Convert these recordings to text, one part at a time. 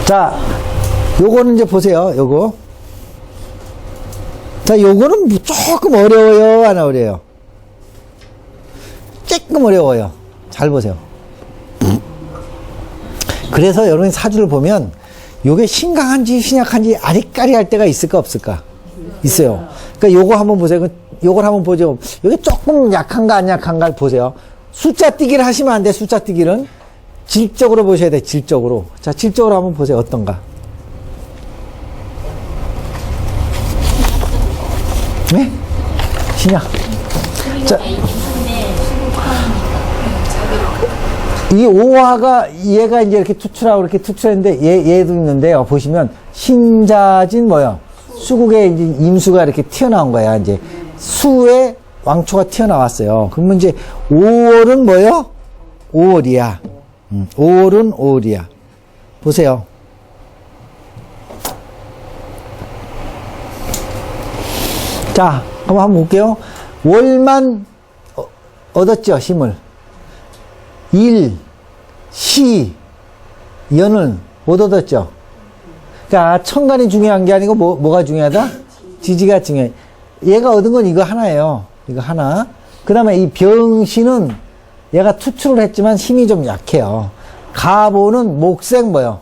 자, 요거는 이제 보세요. 요거. 자, 요거는 조금 어려워요? 안 어려워요? 조금 어려워요. 잘 보세요. 그래서 여러분이 사주를 보면 요게 심각한지 신약한지 아리까리할 때가 있을까 없을까? 있어요. 그러니까 요거 한번 보세요. 요걸 한번 보죠. 요게 조금 약한가 안 약한가 보세요. 숫자 띄기를 하시면 안 돼. 숫자 띄기는 질적으로 보셔야 돼. 질적으로. 자, 질적으로 한번 보세요. 어떤가? 네? 신약. 자, 이 오화가 얘가 이제 이렇게 투출하고 이렇게 투출했는데 얘도 있는데요. 보시면 신자진 뭐요? 수국에 이제 임수가 이렇게 튀어나온 거야. 이제 수에 왕초가 튀어나왔어요. 그러면 이제 5월은 뭐요? 5월이야. 5월은 5월이야. 보세요. 자, 한번 볼게요. 월만 얻었죠, 힘을. 일, 시, 연을 못 얻었죠. 그러니까 천간이 중요한 게 아니고 뭐가 중요하다? 지지가 중요해. 얘가 얻은 건 이거 하나예요. 이거 하나. 그 다음에 이 병신은 얘가 투출을 했지만 힘이 좀 약해요. 가보는 목색 뭐요?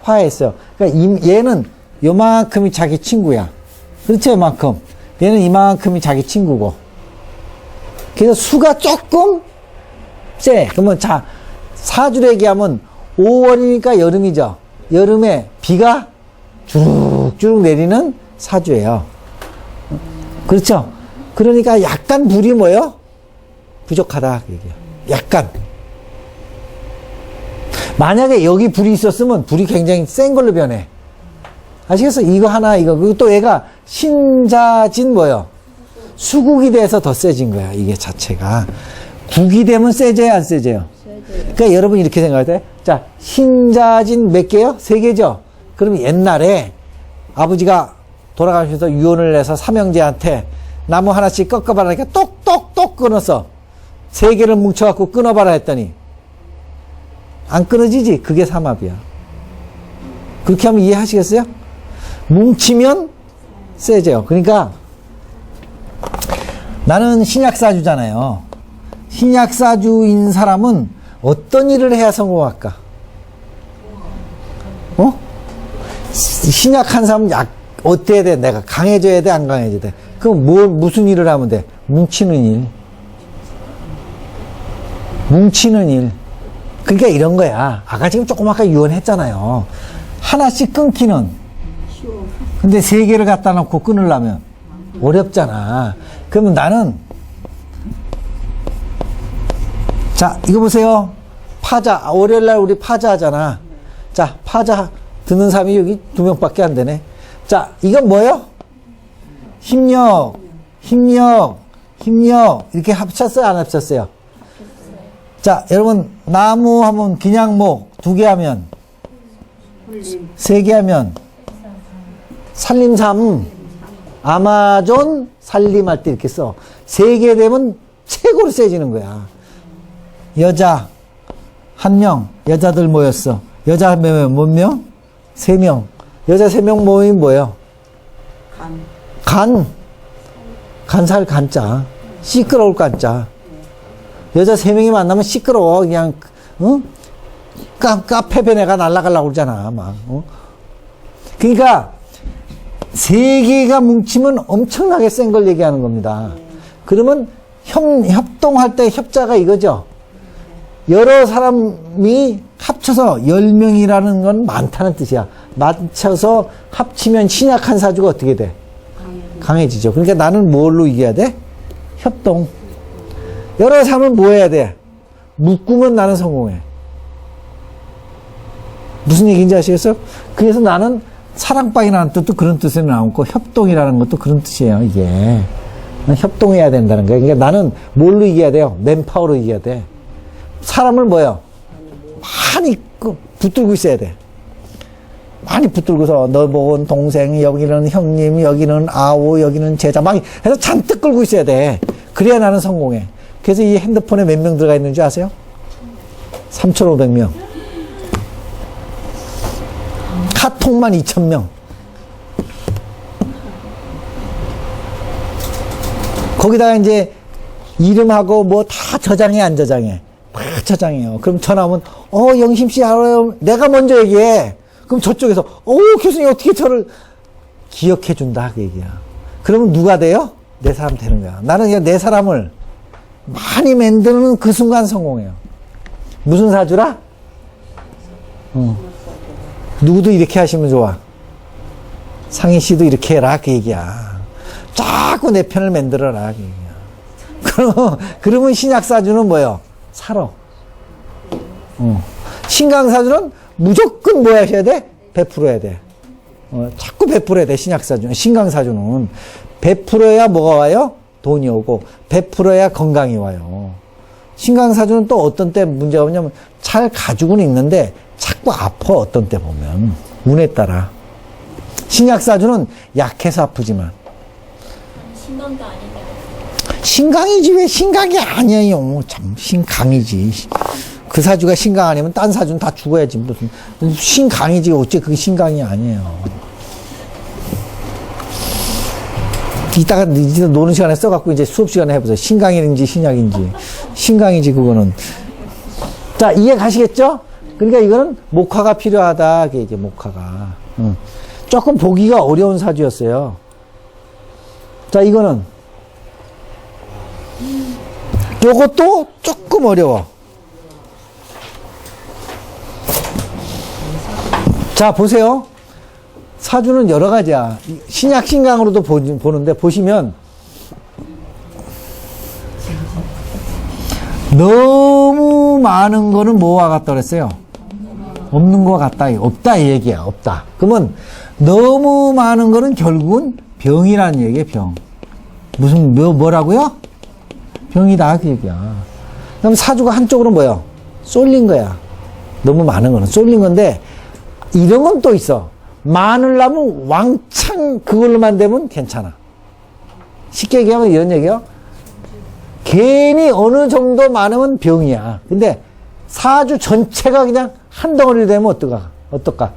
화했어요. 그러니까 얘는 요만큼이 자기 친구야. 그렇죠, 요만큼. 얘는 이만큼이 자기 친구고. 그래서 수가 조금 세. 그러면 자, 사주로 얘기하면 5월이니까 여름이죠. 여름에 비가 주룩주룩 내리는 사주예요. 그렇죠? 그러니까 약간 불이 뭐예요? 부족하다. 얘기해요. 약간. 만약에 여기 불이 있었으면 불이 굉장히 센 걸로 변해. 아시겠어? 이거 하나, 이거. 그리고 또 얘가 신자진 뭐예요? 수국이 돼서 더 세진 거야. 이게 자체가. 국이 되면 세져요, 안 세져요? 그러니까 여러분 이렇게 생각할 때, 자, 신자진 몇 개요? 3개죠? 그러면 옛날에 아버지가 돌아가시면서 유언을 해서 삼형제한테 나무 하나씩 꺾어봐라. 그러니까 똑똑똑 끊었어. 3개를 뭉쳐갖고 끊어봐라 했더니, 안 끊어지지? 그게 삼합이야. 그렇게 하면 이해하시겠어요? 뭉치면 세져요. 그러니까 나는 신약사주잖아요. 신약사주인 사람은 어떤 일을 해야 성공할까? 신약한 사람은 어때야 돼? 내가 강해져야 돼? 안 강해져야 돼? 그럼 무슨 일을 하면 돼? 뭉치는 일. 뭉치는 일. 그러니까 이런 거야. 아까 지금 조금 아까 유언했잖아요. 하나씩 끊기는. 근데 3개를 갖다 놓고 끊으려면 어렵잖아. 그러면 나는, 자, 이거 보세요. 파자. 월요일날 우리 파자 하잖아. 자, 파자 듣는 사람이 여기 2명밖에 안 되네. 자, 이건 뭐예요? 힘력. 이렇게 합쳤어요? 안 합쳤어요? 자, 여러분, 나무 하면 기냥목 2개 하면, 3개 하면, 산림삼, 아마존 살림할 때 이렇게 써. 3개 되면 최고로 세지는 거야. 여자 1명, 여자들 모였어. 여자 몇 명? 3명. 여자 3명 모이면 뭐예요? 간살 간자. 시끄러울 간자. 여자 3명이 만나면 시끄러워. 그냥, 카페 배내가 날아가려고 그러잖아. 막, 그러니까, 3개가 뭉치면 엄청나게 센 걸 얘기하는 겁니다. 그러면, 협동할 때 협자가 이거죠. 여러 사람이 합쳐서 10명이라는 건 많다는 뜻이야. 맞춰서 합치면 신약한 사주가 어떻게 돼? 강해지죠. 그러니까 나는 뭘로 이겨야 돼? 협동. 여러 사람은 뭐 해야 돼? 묶으면 나는 성공해. 무슨 얘기인지 아시겠어요? 그래서 나는 사랑방이라는 뜻도 그런 뜻으로 나오고 협동이라는 것도 그런 뜻이에요. 이게 협동해야 된다는 거예요. 그러니까 나는 뭘로 이겨야 돼요? 맨파워로 이겨야 돼. 사람을 뭐요? 많이 붙들고 있어야 돼. 많이 붙들고서 너 보건 동생, 여기는 형님, 여기는 아우, 여기는 제자 막 해서 잔뜩 끌고 있어야 돼. 그래야 나는 성공해. 그래서 이 핸드폰에 몇 명 들어가 있는지 아세요? 3,500명. 카톡만 2,000명. 거기다가 이제 이름하고 뭐 다 저장해, 안 저장해? 다 저장해요. 그럼 전화 오면, 영심씨, 알아요? 내가 먼저 얘기해. 그럼 저쪽에서, 교수님 어떻게 저를 기억해 준다, 그 얘기야. 그러면 누가 돼요? 내 사람 되는 거야. 나는 그냥 내 사람을 많이 만드는 그 순간 성공해요. 무슨 사주라? 누구도 이렇게 하시면 좋아. 상희 씨도 이렇게 해라, 그 얘기야. 자꾸 내 편을 만들어라, 그 얘기야. 그러면 신약사주는 뭐예요? 살아. 신강사주는 무조건 뭐 하셔야 돼? 베풀어야 돼. 자꾸 베풀어야 돼, 신약사주는. 신강사주는. 베풀어야 뭐가 와요? 돈이 오고, 베풀어야 건강이 와요. 신강사주는 또 어떤 때 문제가 오냐면, 잘 가지고는 있는데, 자꾸 아파, 어떤 때 보면. 운에 따라. 신약사주는 약해서 아프지만. 신강도 아닌데. 신강이지, 왜 신강이 아니에요. 참, 신강이지. 그 사주가 신강 아니면 딴 사주는 다 죽어야지. 무슨 신강이지, 어째 그게 신강이 아니에요. 이따가 노는 시간에 써갖고 이제 수업 시간에 해보세요. 신강인지 신약인지. 신강이지, 그거는. 자, 이해 가시겠죠? 그러니까 이거는 목화가 필요하다. 그게 이제 목화가. 조금 보기가 어려운 사주였어요. 자, 이거는. 요것도 조금 어려워. 자, 보세요. 사주는 여러 가지야. 신약, 신강으로도 보는데, 보시면, 너무 많은 거는 뭐와 같다 그랬어요? 없는 거 같다. 없다, 이 얘기야. 없다. 그러면, 너무 많은 거는 결국은 병이라는 얘기예요, 병. 무슨, 뭐라고요? 병이다, 그 얘기야. 그럼 사주가 한쪽으로 뭐예요? 쏠린 거야. 너무 많은 거는 쏠린 건데, 이런 건 또 있어. 많으려면 왕창 그걸로만 되면 괜찮아. 쉽게 얘기하면 이런 얘기요. 괜히 어느 정도 많으면 병이야. 근데 사주 전체가 그냥 한 덩어리 되면 어떨까?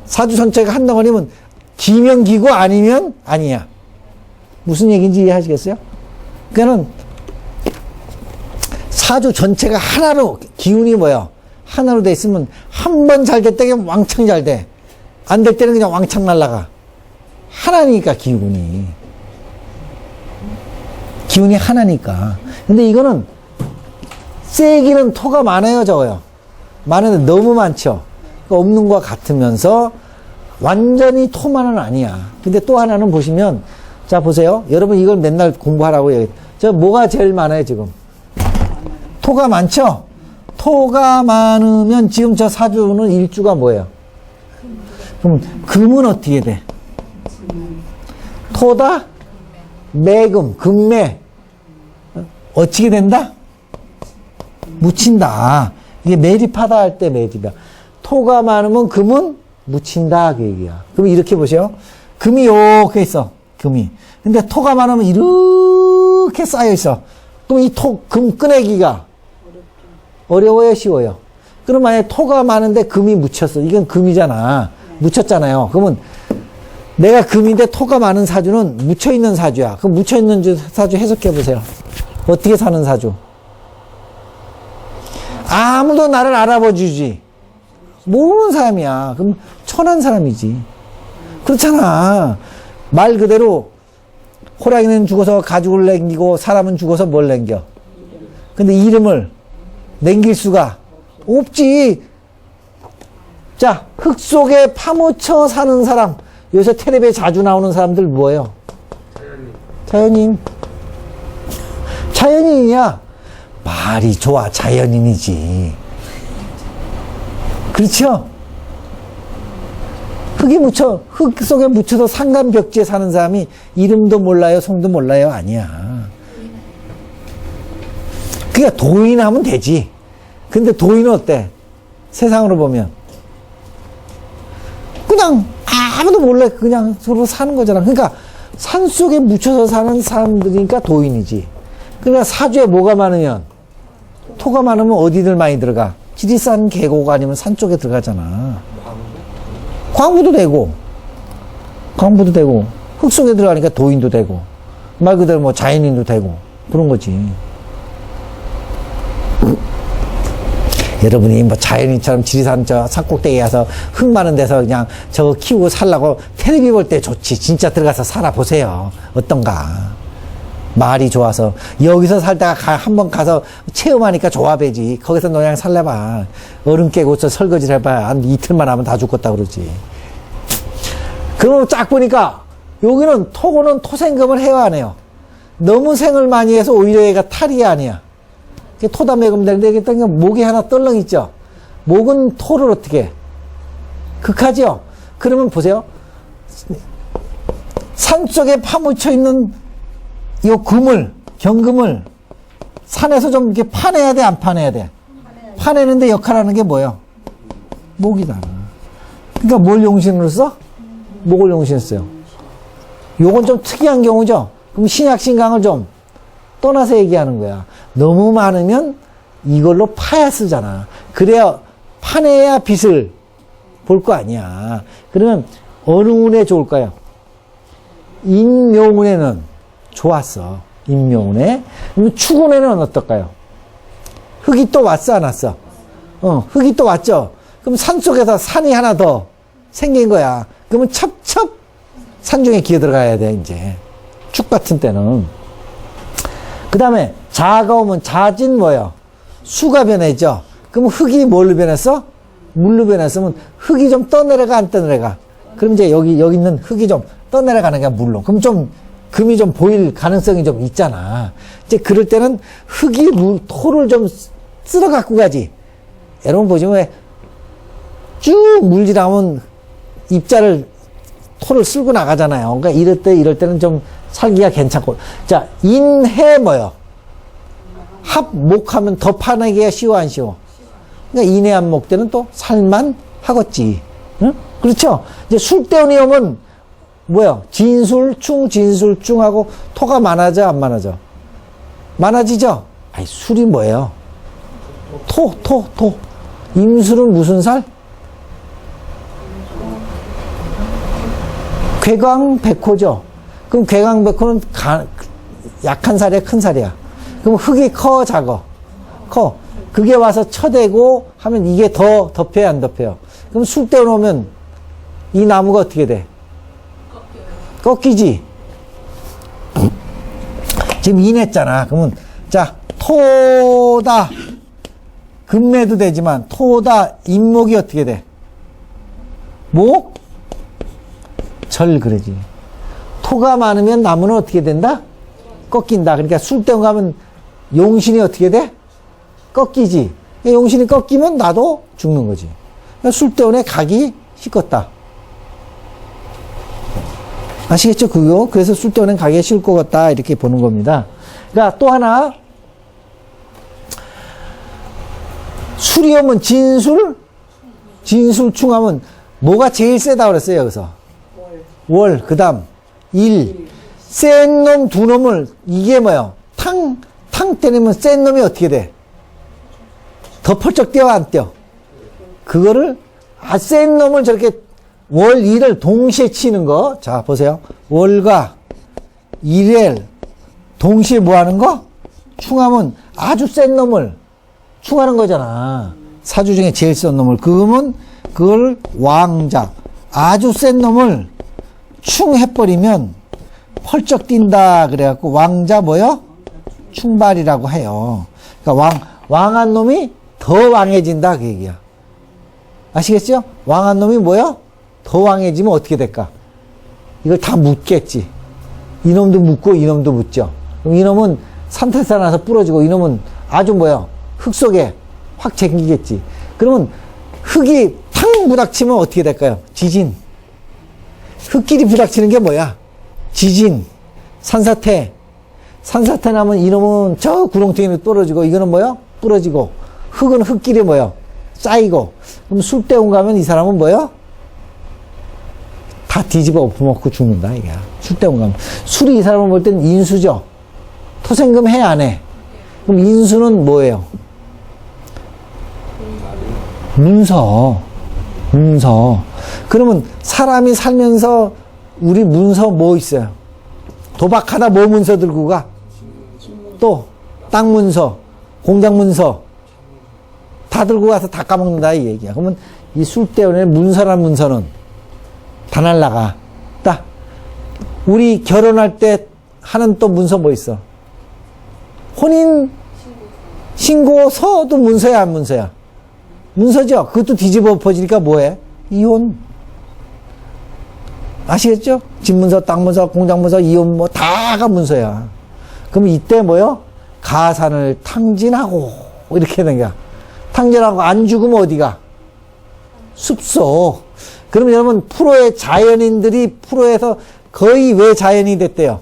사주 전체가 한 덩어리면 기면 기고 아니면 아니야. 무슨 얘기인지 이해하시겠어요? 그러니까는 사주 전체가 하나로, 기운이 뭐야? 하나로 돼 있으면 한 번 잘 됐다 그냥 왕창 잘 돼. 안 될 때는 그냥 왕창 날아가. 하나니까, 기운이. 기운이 하나니까. 근데 이거는 세기는 토가 많아요, 적어요? 많은데 너무 많죠? 그러니까 없는 것 같으면서 완전히 토만은 아니야. 근데 또 하나는 보시면, 자, 보세요. 여러분 이걸 맨날 공부하라고 얘기해요. 저 뭐가 제일 많아요, 지금? 토가 많죠? 토가 많으면 지금 저 사주는 일주가 뭐예요? 그럼 금은 어떻게 돼? 토다? 매금, 금매. 어떻게 된다? 묻힌다. 이게 매립하다 할 때 매립이야. 토가 많으면 금은 묻힌다, 그 얘기야. 그럼 이렇게 보세요. 금이 이렇게 있어. 금이. 근데 토가 많으면 이렇게 쌓여 있어. 그럼 이 금 꺼내기가 어려워요, 쉬워요? 그럼 만약에 토가 많은데 금이 묻혔어. 이건 금이잖아. 묻혔잖아요. 그러면 내가 금인데 토가 많은 사주는 묻혀있는 사주야. 그럼 묻혀있는 사주 해석해 보세요. 어떻게 사는 사주? 아무도 나를 알아봐 주지. 모르는 사람이야. 그럼 천한 사람이지. 그렇잖아. 말 그대로 호랑이는 죽어서 가죽을 남기고 사람은 죽어서 뭘 남겨? 근데 이름을 남길 수가 없지. 자, 흙 속에 파묻혀 사는 사람. 요새 텔레비에 자주 나오는 사람들 뭐예요? 자연인. 자연인이야. 말이 좋아. 자연인이지. 그렇죠? 흙 속에 묻혀서 산간벽지에 사는 사람이 이름도 몰라요, 성도 몰라요? 아니야. 그러니까 도인하면 되지. 근데 도인은 어때? 세상으로 보면. 그냥 아무도 몰라. 그냥 서로 사는 거잖아. 그러니까 산 속에 묻혀서 사는 사람들이니까 도인이지. 그러니까 사주에 뭐가 많으면, 토가 많으면 어디들 많이 들어가? 지리산 계곡 아니면 산 쪽에 들어가잖아. 광부도 되고, 흙 속에 들어가니까 도인도 되고, 말 그대로 뭐 자연인도 되고, 그런 거지. 여러분이 뭐 자연인처럼 지리산 저 산꼭대기에 가서 흙 많은 데서 그냥 저거 키우고 살라고 텔레비 볼 때 좋지. 진짜 들어가서 살아보세요. 어떤가. 말이 좋아서. 여기서 살다가 한번 가서 체험하니까 좋아 배지. 거기서 너냥 살래봐. 얼음 깨고 저 설거지를 해봐. 한 이틀만 하면 다 죽겠다 그러지. 그럼 쫙 보니까 여기는 토고는 토생금을 해야 안 해요. 너무 생을 많이 해서 오히려 얘가 탈이 아니야. 토다 매금 되는데 이게 목이 하나 떨렁 있죠. 목은 토를 어떻게 해? 극하죠. 그러면 보세요. 산 속에 파묻혀 있는 요 금을, 경금을 산에서 좀 이렇게 파내야 돼, 안 파내야 돼? 파내는데 역할하는 게 뭐예요? 목이다. 그러니까 뭘 용신으로 써? 목을 용신으로 써요. 요건 좀 특이한 경우죠. 그럼 신약 신강을 좀 떠나서 얘기하는 거야. 너무 많으면 이걸로 파야 쓰잖아. 그래야 파내야 빛을 볼 거 아니야. 그러면 어느 운에 좋을까요? 인묘운에는 좋았어. 인묘운에. 그럼 축운에는 어떨까요? 흙이 또 왔어, 안 왔어? 흙이 또 왔죠? 그럼 산 속에서 산이 하나 더 생긴 거야. 그러면 첩첩 산중에 기어 들어가야 돼, 이제. 축 같은 때는. 그 다음에 자가 오면 자진 뭐예요? 수가 변했죠? 그럼 흙이 뭘로 변했어? 물로 변했으면 흙이 좀 떠내려가, 안 떠내려가? 그럼 이제 여기 있는 흙이 좀 떠내려가는 게 물로. 그럼 좀 금이 좀 보일 가능성이 좀 있잖아. 이제 그럴 때는 흙이 토를 좀 쓸어 갖고 가지. 여러분 보시면 왜 쭉 물질하면 입자를 토를 쓸고 나가잖아요. 그러니까 이럴 때는 좀 살기가 괜찮고. 자, 인해 뭐요? 합목하면 더 파내기가 쉬워, 안 쉬워? 그러니까 인해합목 때는 또 살만 하겠지. 응? 그렇죠? 이제 술대운이 오면 뭐야? 진술충하고 토가 많아져, 안 많아져? 많아지죠? 아니, 술이 뭐예요? 토. 임술은 무슨 살? 괴광백호죠. 그럼 괴광백호는 약한 살이야, 큰 살이야? 그럼 흙이 커, 작어? 커. 그게 와서 쳐대고 하면 이게 더 덮여요, 안 덮여요? 그럼 술대운 오면 이 나무가 어떻게 돼? 꺾이지? 지금 인했잖아. 그러면, 자, 토다. 금매도 되지만, 토다. 인목이 어떻게 돼? 목? 절, 그러지. 토가 많으면 나무는 어떻게 된다? 꺾인다. 그러니까 술대운 가면 용신이 어떻게 돼? 꺾이지. 용신이 꺾이면 나도 죽는 거지. 그러니까 술대운에 가기 쉽겠다. 아시겠죠? 그거? 그래서 술대운엔 가기가 쉬울 것 같다. 이렇게 보는 겁니다. 그러니까 또 하나. 술이 오면 진술충하면 뭐가 제일 세다 그랬어요, 여기서? 월. 그 다음, 일. 센 놈, 두 놈을, 이게 뭐예요? 탕 때리면 센 놈이 어떻게 돼? 더 펄쩍 뛰어, 안 뛰어? 그거를, 센 놈을 저렇게 월, 일을 동시에 치는 거. 자, 보세요. 월과 일을 동시에 뭐 하는 거? 충하면 아주 센 놈을 충하는 거잖아. 사주 중에 제일 센 놈을. 그러면 그걸 왕자. 아주 센 놈을 충해버리면 펄쩍 뛴다. 그래갖고 왕자 뭐요? 충발이라고 해요. 그러니까 왕한 놈이 더 왕해진다. 그 얘기야. 아시겠죠? 왕한 놈이 뭐요? 더 왕해지면 어떻게 될까? 이걸 다 묻겠지. 이놈도 묻고 이놈도 묻죠. 그럼 이놈은 산탈사 나서 부러지고 이놈은 아주 뭐야? 흙 속에 확 쟁기겠지. 그러면 흙이 탕 부닥치면 어떻게 될까요? 지진. 흙끼리 부닥치는 게 뭐야? 지진. 산사태. 산사태 나면 이놈은 저 구렁텅이로 떨어지고 이거는 뭐야? 부러지고. 흙은 흙끼리 뭐야? 쌓이고. 그럼 술대운 가면 이 사람은 뭐야? 다 뒤집어 엎어먹고 죽는다, 이게. 술대운 가면. 술이 이 사람을 볼 때는 인수죠? 토생금 해, 안 해? 그럼 인수는 뭐예요? 문서. 그러면 사람이 살면서 우리 문서 뭐 있어요? 도박하다 뭐 문서 들고 가? 또 땅 문서, 공장 문서 다 들고 가서 다 까먹는다 이 얘기야. 그러면 이 술 때문에 문서란 문서는 다 날라가. 딱 우리 결혼할 때 하는 또 문서 뭐 있어? 혼인 신고서도 문서야 안 문서야? 문서죠. 그것도 뒤집어 엎어지니까 뭐해? 이혼. 아시겠죠? 집문서, 땅문서, 공장문서, 이혼 뭐 다가 문서야. 그럼 이때 뭐요? 가산을 탕진하고 이렇게 된 거야. 탕진하고 안 죽으면 어디가? 숲속. 그러면 여러분 프로의 자연인들이 프로에서 거의 왜 자연이 됐대요?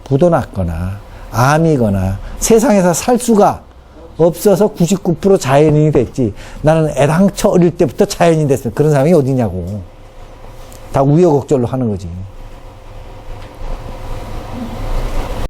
부도 났거나 암이거나 세상에서 살 수가 없어서 99% 자연인이 됐지. 나는 애당초 어릴 때부터 자연인 됐어. 그런 사람이 어디냐고. 다 우여곡절로 하는 거지.